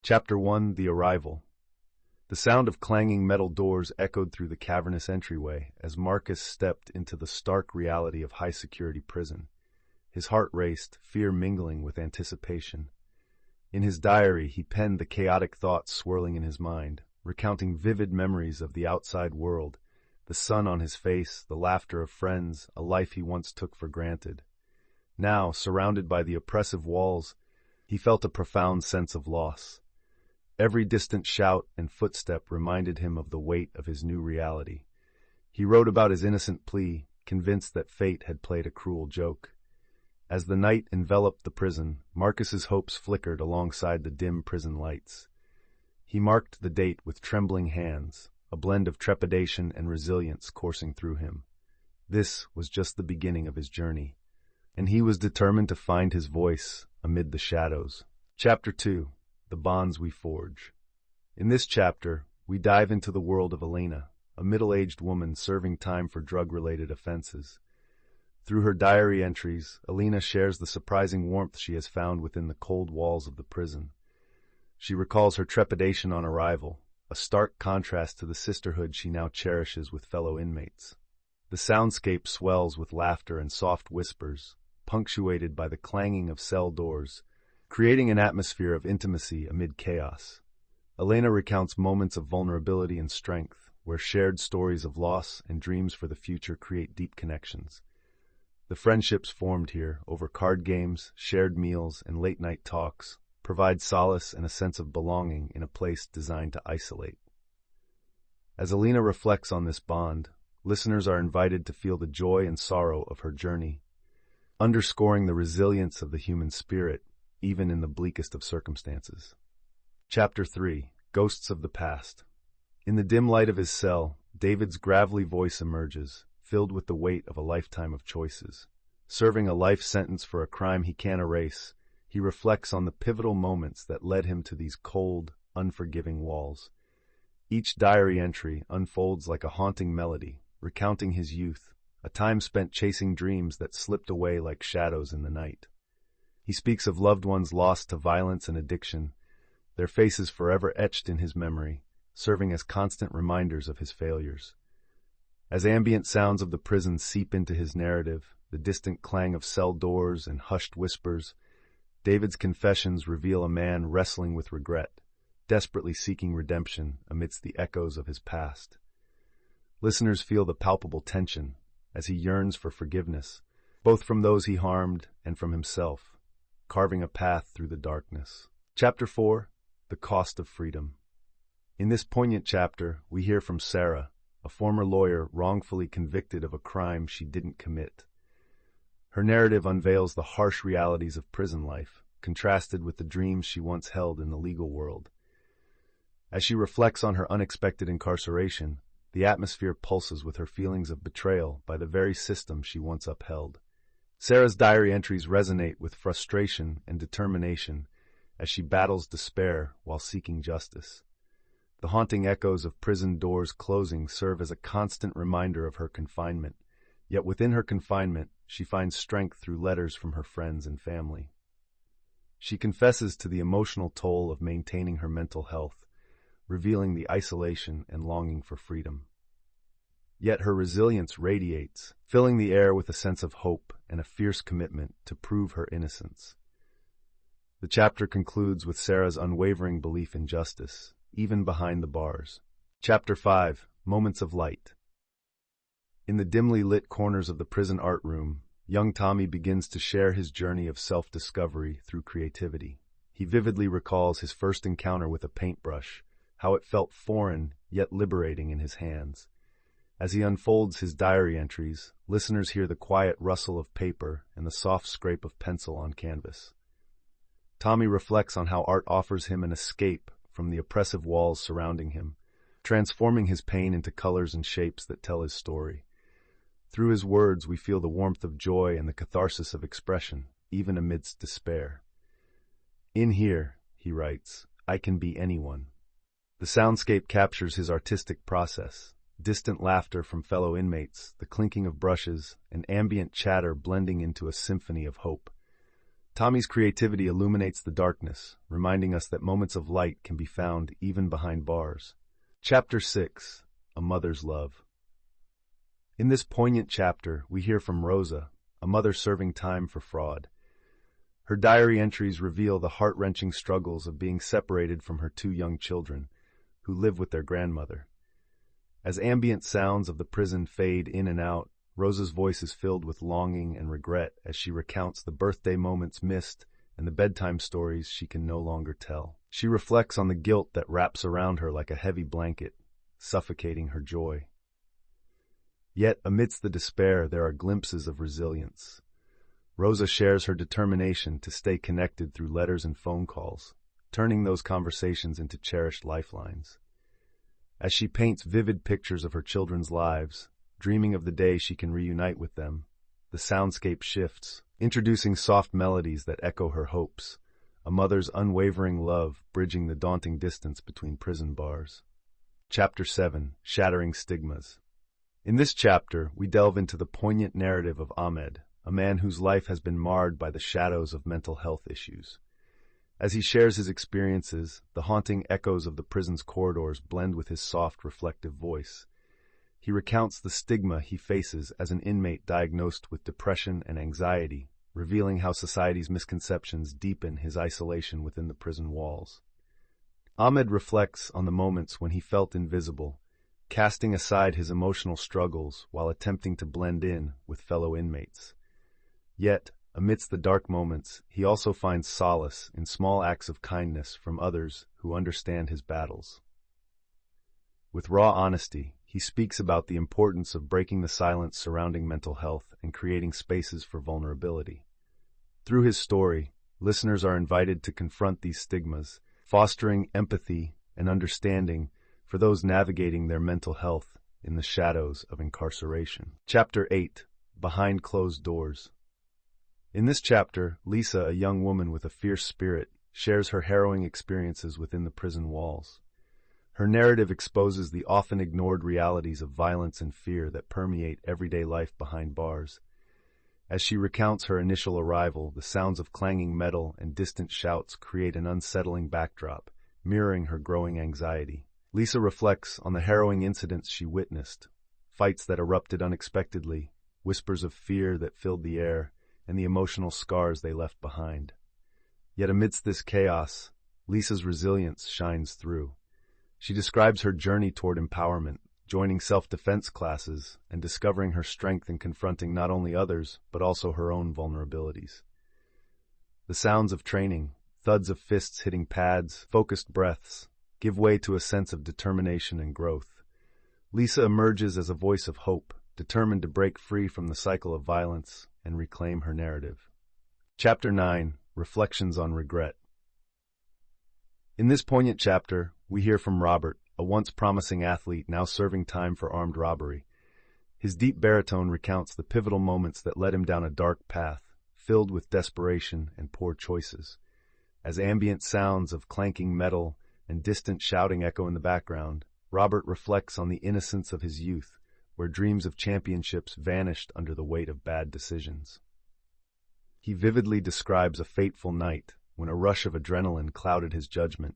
Chapter 1: The Arrival. The sound of clanging metal doors echoed through the cavernous entryway as Marcus stepped into the stark reality of high-security prison. His heart raced, fear mingling with anticipation. In his diary, he penned the chaotic thoughts swirling in his mind, recounting vivid memories of the outside world, the sun on his face, the laughter of friends, a life he once took for granted. Now, surrounded by the oppressive walls, he felt a profound sense of loss. Every distant shout and footstep reminded him of the weight of his new reality. He wrote about his innocent plea, convinced that fate had played a cruel joke. As the night enveloped the prison, Marcus's hopes flickered alongside the dim prison lights. He marked the date with trembling hands, a blend of trepidation and resilience coursing through him. This was just the beginning of his journey, and he was determined to find his voice amid the shadows. Chapter 2: The Bonds We Forge. In this chapter, we dive into the world of Elena, a middle-aged woman serving time for drug-related offenses. Through her diary entries, Elena shares the surprising warmth she has found within the cold walls of the prison. She recalls her trepidation on arrival, a stark contrast to the sisterhood she now cherishes with fellow inmates. The soundscape swells with laughter and soft whispers, punctuated by the clanging of cell doors, creating an atmosphere of intimacy amid chaos. Elena recounts moments of vulnerability and strength, where shared stories of loss and dreams for the future create deep connections. The friendships formed here, over card games, shared meals, and late-night talks, provide solace and a sense of belonging in a place designed to isolate. As Elena reflects on this bond, listeners are invited to feel the joy and sorrow of her journey, underscoring the resilience of the human spirit, even in the bleakest of circumstances. Chapter 3: Ghosts of the Past. In the dim light of his cell, David's gravelly voice emerges, filled with the weight of a lifetime of choices. Serving a life sentence for a crime he can't erase, he reflects on the pivotal moments that led him to these cold, unforgiving walls. Each diary entry unfolds like a haunting melody, recounting his youth, a time spent chasing dreams that slipped away like shadows in the night. He speaks of loved ones lost to violence and addiction, their faces forever etched in his memory, serving as constant reminders of his failures. As ambient sounds of the prison seep into his narrative, the distant clang of cell doors and hushed whispers, David's confessions reveal a man wrestling with regret, desperately seeking redemption amidst the echoes of his past. Listeners feel the palpable tension as he yearns for forgiveness, both from those he harmed and from himself, carving a path through the darkness. Chapter 4: The Cost of Freedom. In this poignant chapter, we hear from Sarah, a former lawyer wrongfully convicted of a crime she didn't commit. Her narrative unveils the harsh realities of prison life, contrasted with the dreams she once held in the legal world. As she reflects on her unexpected incarceration, the atmosphere pulses with her feelings of betrayal by the very system she once upheld. Sarah's diary entries resonate with frustration and determination as she battles despair while seeking justice. The haunting echoes of prison doors closing serve as a constant reminder of her confinement, yet within her confinement, she finds strength through letters from her friends and family. She confesses to the emotional toll of maintaining her mental health, revealing the isolation and longing for freedom. Yet her resilience radiates, filling the air with a sense of hope and a fierce commitment to prove her innocence. The chapter concludes with Sarah's unwavering belief in justice, even behind the bars. Chapter 5: Moments of Light. In the dimly lit corners of the prison art room, young Tommy begins to share his journey of self-discovery through creativity. He vividly recalls his first encounter with a paintbrush, how it felt foreign yet liberating in his hands. As he unfolds his diary entries, listeners hear the quiet rustle of paper and the soft scrape of pencil on canvas. Tommy reflects on how art offers him an escape from the oppressive walls surrounding him, transforming his pain into colors and shapes that tell his story. Through his words, we feel the warmth of joy and the catharsis of expression, even amidst despair. "In here," he writes, "I can be anyone." The soundscape captures his artistic process, distant laughter from fellow inmates, the clinking of brushes, and ambient chatter blending into a symphony of hope. Tommy's creativity illuminates the darkness, reminding us that moments of light can be found even behind bars. Chapter 6. A Mother's Love. In this poignant chapter, we hear from Rosa, a mother serving time for fraud. Her diary entries reveal the heart-wrenching struggles of being separated from her two young children, who live with their grandmother. As ambient sounds of the prison fade in and out, Rosa's voice is filled with longing and regret as she recounts the birthday moments missed and the bedtime stories she can no longer tell. She reflects on the guilt that wraps around her like a heavy blanket, suffocating her joy. Yet, amidst the despair, there are glimpses of resilience. Rosa shares her determination to stay connected through letters and phone calls, turning those conversations into cherished lifelines. As she paints vivid pictures of her children's lives, dreaming of the day she can reunite with them, the soundscape shifts, introducing soft melodies that echo her hopes, a mother's unwavering love bridging the daunting distance between prison bars. Chapter 7. Shattering Stigmas. In this chapter, we delve into the poignant narrative of Ahmed, a man whose life has been marred by the shadows of mental health issues. As he shares his experiences, the haunting echoes of the prison's corridors blend with his soft, reflective voice. He recounts the stigma he faces as an inmate diagnosed with depression and anxiety, revealing how society's misconceptions deepen his isolation within the prison walls. Ahmed reflects on the moments when he felt invisible, casting aside his emotional struggles while attempting to blend in with fellow inmates. Yet, amidst the dark moments, he also finds solace in small acts of kindness from others who understand his battles. With raw honesty, he speaks about the importance of breaking the silence surrounding mental health and creating spaces for vulnerability. Through his story, listeners are invited to confront these stigmas, fostering empathy and understanding for those navigating their mental health in the shadows of incarceration. Chapter 8. Behind Closed Doors. In this chapter, Lisa, a young woman with a fierce spirit, shares her harrowing experiences within the prison walls. Her narrative exposes the often ignored realities of violence and fear that permeate everyday life behind bars. As she recounts her initial arrival, the sounds of clanging metal and distant shouts create an unsettling backdrop, mirroring her growing anxiety. Lisa reflects on the harrowing incidents she witnessed, fights that erupted unexpectedly, whispers of fear that filled the air, and the emotional scars they left behind. Yet amidst this chaos, Lisa's resilience shines through. She describes her journey toward empowerment, joining self-defense classes and discovering her strength in confronting not only others, but also her own vulnerabilities. The sounds of training, thuds of fists hitting pads, focused breaths, give way to a sense of determination and growth. Lisa emerges as a voice of hope, determined to break free from the cycle of violence and reclaim her narrative. Chapter 9. Reflections on Regret. In this poignant chapter, we hear from Robert, a once promising athlete now serving time for armed robbery. His deep baritone recounts the pivotal moments that led him down a dark path, filled with desperation and poor choices. As ambient sounds of clanking metal and distant shouting echo in the background, Robert reflects on the innocence of his youth, where dreams of championships vanished under the weight of bad decisions. He vividly describes a fateful night when a rush of adrenaline clouded his judgment,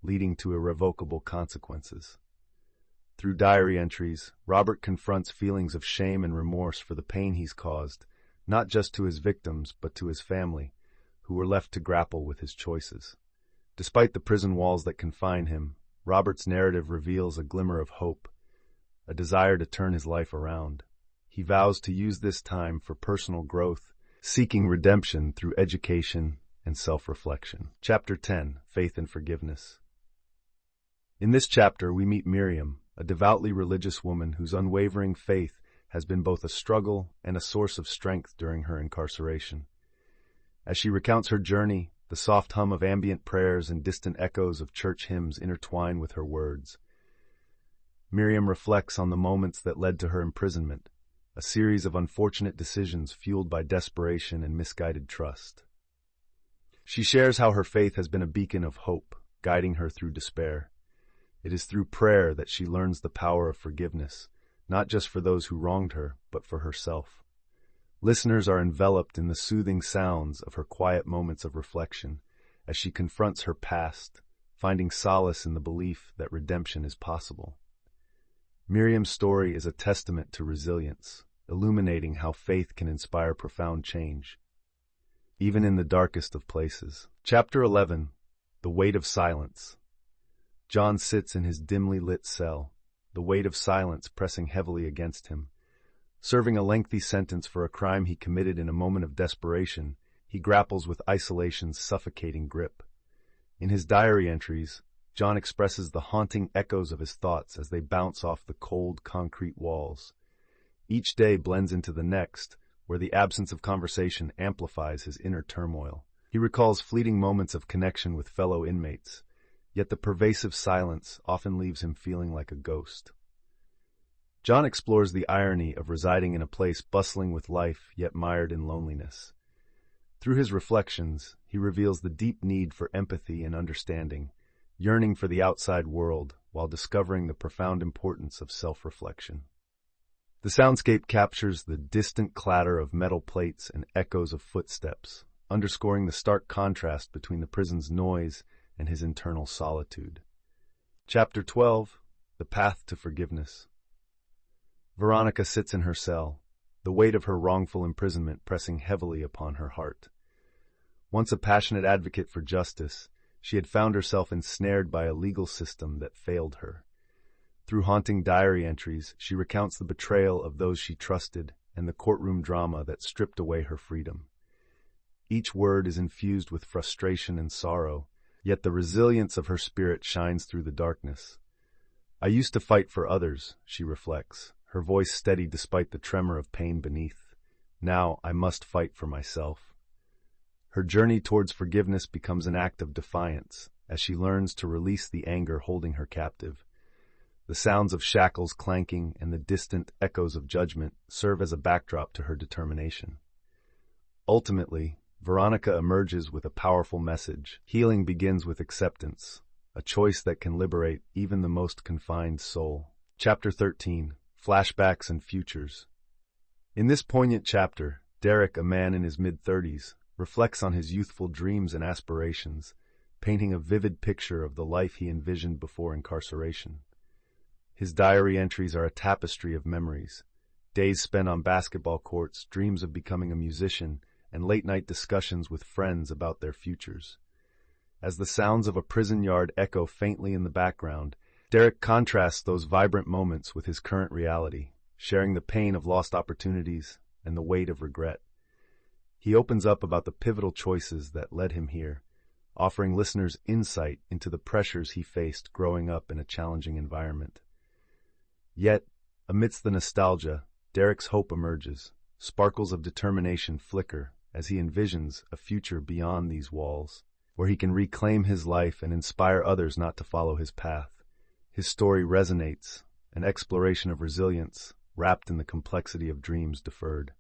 leading to irrevocable consequences. Through diary entries, Robert confronts feelings of shame and remorse for the pain he's caused, not just to his victims, but to his family, who were left to grapple with his choices. Despite the prison walls that confine him, Robert's narrative reveals a glimmer of hope, a desire to turn his life around. He vows to use this time for personal growth, seeking redemption through education and self-reflection. Chapter 10. Faith and Forgiveness. In this chapter, we meet Miriam, a devoutly religious woman whose unwavering faith has been both a struggle and a source of strength during her incarceration. As she recounts her journey, the soft hum of ambient prayers and distant echoes of church hymns intertwine with her words. Miriam reflects on the moments that led to her imprisonment, a series of unfortunate decisions fueled by desperation and misguided trust. She shares how her faith has been a beacon of hope, guiding her through despair. It is through prayer that she learns the power of forgiveness, not just for those who wronged her, but for herself. Listeners are enveloped in the soothing sounds of her quiet moments of reflection as she confronts her past, finding solace in the belief that redemption is possible. Miriam's story is a testament to resilience, illuminating how faith can inspire profound change, even in the darkest of places. Chapter 11. The Weight of Silence. John sits in his dimly lit cell, the weight of silence pressing heavily against him. Serving a lengthy sentence for a crime he committed in a moment of desperation, he grapples with isolation's suffocating grip. In his diary entries, John expresses the haunting echoes of his thoughts as they bounce off the cold, concrete walls. Each day blends into the next, where the absence of conversation amplifies his inner turmoil. He recalls fleeting moments of connection with fellow inmates, yet the pervasive silence often leaves him feeling like a ghost. John explores the irony of residing in a place bustling with life, yet mired in loneliness. Through his reflections, he reveals the deep need for empathy and understanding, yearning for the outside world while discovering the profound importance of self-reflection. The soundscape captures the distant clatter of metal plates and echoes of footsteps, underscoring the stark contrast between the prison's noise and his internal solitude. Chapter 12. The Path to Forgiveness. Veronica sits in her cell, the weight of her wrongful imprisonment pressing heavily upon her heart. Once a passionate advocate for justice, she had found herself ensnared by a legal system that failed her. Through haunting diary entries, she recounts the betrayal of those she trusted and the courtroom drama that stripped away her freedom. Each word is infused with frustration and sorrow, yet the resilience of her spirit shines through the darkness. I used to fight for others, she reflects, her voice steady despite the tremor of pain beneath. Now I must fight for myself. Her journey towards forgiveness becomes an act of defiance as she learns to release the anger holding her captive. The sounds of shackles clanking and the distant echoes of judgment serve as a backdrop to her determination. Ultimately, Veronica emerges with a powerful message. Healing begins with acceptance, a choice that can liberate even the most confined soul. Chapter 13. Flashbacks and Futures. In this poignant chapter, Derek, a man in his mid-30s, reflects on his youthful dreams and aspirations, painting a vivid picture of the life he envisioned before incarceration. His diary entries are a tapestry of memories, days spent on basketball courts, dreams of becoming a musician, and late-night discussions with friends about their futures. As the sounds of a prison yard echo faintly in the background, Derek contrasts those vibrant moments with his current reality, sharing the pain of lost opportunities and the weight of regret. He opens up about the pivotal choices that led him here, offering listeners insight into the pressures he faced growing up in a challenging environment. Yet, amidst the nostalgia, Derek's hope emerges. Sparkles of determination flicker as he envisions a future beyond these walls, where he can reclaim his life and inspire others not to follow his path. His story resonates, an exploration of resilience wrapped in the complexity of dreams deferred.